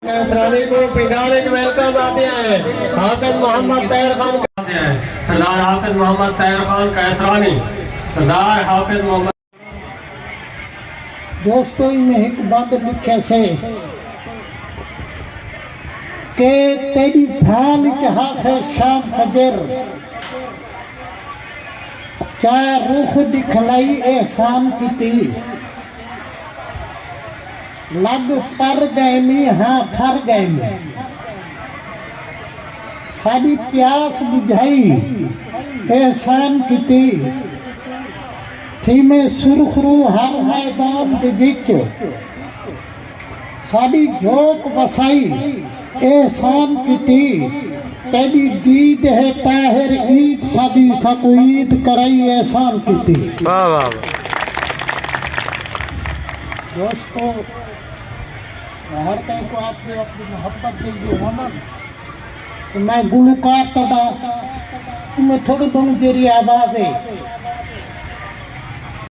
कैसरानी को पिंडारे के वेलकम आते हैं हाफिज मोहम्मद तैयर खान आते हैं सरदार हाफिज मोहम्मद तैयर खान कैसरानी सरदार हाफिज मोहम्मद। दोस्तों में एक बात लिखे से के तेरी भान जहाँ से शाम फजर चाहे रुख दिखलाई एहसान की ती लग पर गए मी हाँ फर गए मी सारी प्यास बुझाई एहसान की थी में सुरखरू हर मैदान के बीच सारी झोंक बसाई एहसान की तेरी दीद है ताहिर ईद सादी सकू ईद कराई एहसान की वाह वाह। दोस्तों हर कहीं को आपने अपनी मोहब्बत दी जो होना तो मैं गुलकार तदा मैं थोड़ी बहुत देरी आवाज है